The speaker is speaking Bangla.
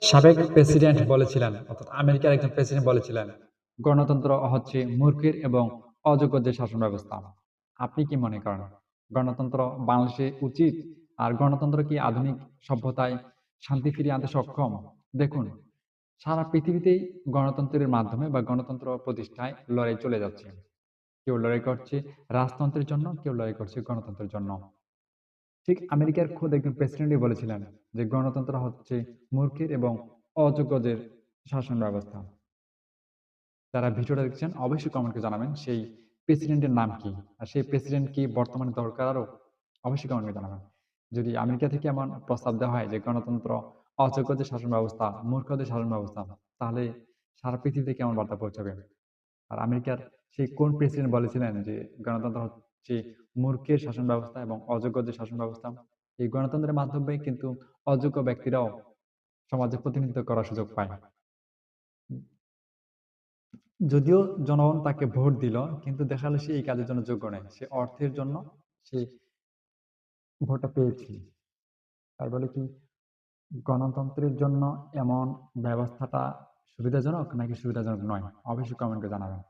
সাবেক প্রেসিডেন্ট বলেছিলেন, অর্থাৎ আমেরিকার একজন প্রেসিডেন্ট বলেছিলেন, গণতন্ত্র হচ্ছে মূর্খের এবং অযোগ্যদের শাসন ব্যবস্থা। আপনি কি মনে করেন গণতন্ত্র বাংলাদেশে উচিত? আর গণতন্ত্র কি আধুনিক সভ্যতায় শান্তি ফিরিয়ে আনতে সক্ষম? দেখুন, সারা পৃথিবীতেই গণতন্ত্রের মাধ্যমে বা গণতন্ত্র প্রতিষ্ঠায় লড়াই চলে যাচ্ছে। কেউ লড়াই করছে রাজতন্ত্রের জন্য, কেউ লড়াই করছে গণতন্ত্রের জন্য। ঠিক আমেরিকার খোদ একজন প্রেসিডেন্টই বলেছিলেন যে গণতন্ত্র হচ্ছে মূর্খের এবং অযোগ্যদের শাসন ব্যবস্থা। যারা ভিডিওটা দেখছেন অবশ্যই কমেন্টে জানাবেন সেই প্রেসিডেন্টের নাম কি, আর সেই প্রেসিডেন্ট কি বর্তমানে দরকার আরো? অবশ্যই কমেন্টে জানাবেন। যদি আমেরিকা থেকে এমন প্রস্তাব দেওয়া হয় যে গণতন্ত্র অযোগ্যদের শাসন ব্যবস্থা, মূর্খদের শাসন ব্যবস্থা, তাহলে সারা পৃথিবীতে কেমন বার্তা পৌঁছাবে? আর আমেরিকার সেই কোন প্রেসিডেন্ট বলেছিলেন যে গণতন্ত্র হচ্ছে মূর্খের শাসন ব্যবস্থা এবং অযোগ্যদের শাসন ব্যবস্থা? এই গণতন্ত্রের মাধ্যমে কিন্তু অযোগ্য ব্যক্তিরাও সমাজে প্রতিনিধিত্ব করার সুযোগ পায়। যদিও জনগণ তাকে ভোট দিল, কিন্তু দেখা গেল সে এই কাজের জন্য যোগ্য নয়। সে অর্থের জন্য সে ভোটটা পেয়েছে। তাই বলে কি গণতন্ত্রের জন্য এমন ব্যবস্থাটা সুবিধাজনক নাকি সুবিধাজনক নয়? অবশ্যই কমেন্টে জানাবেন।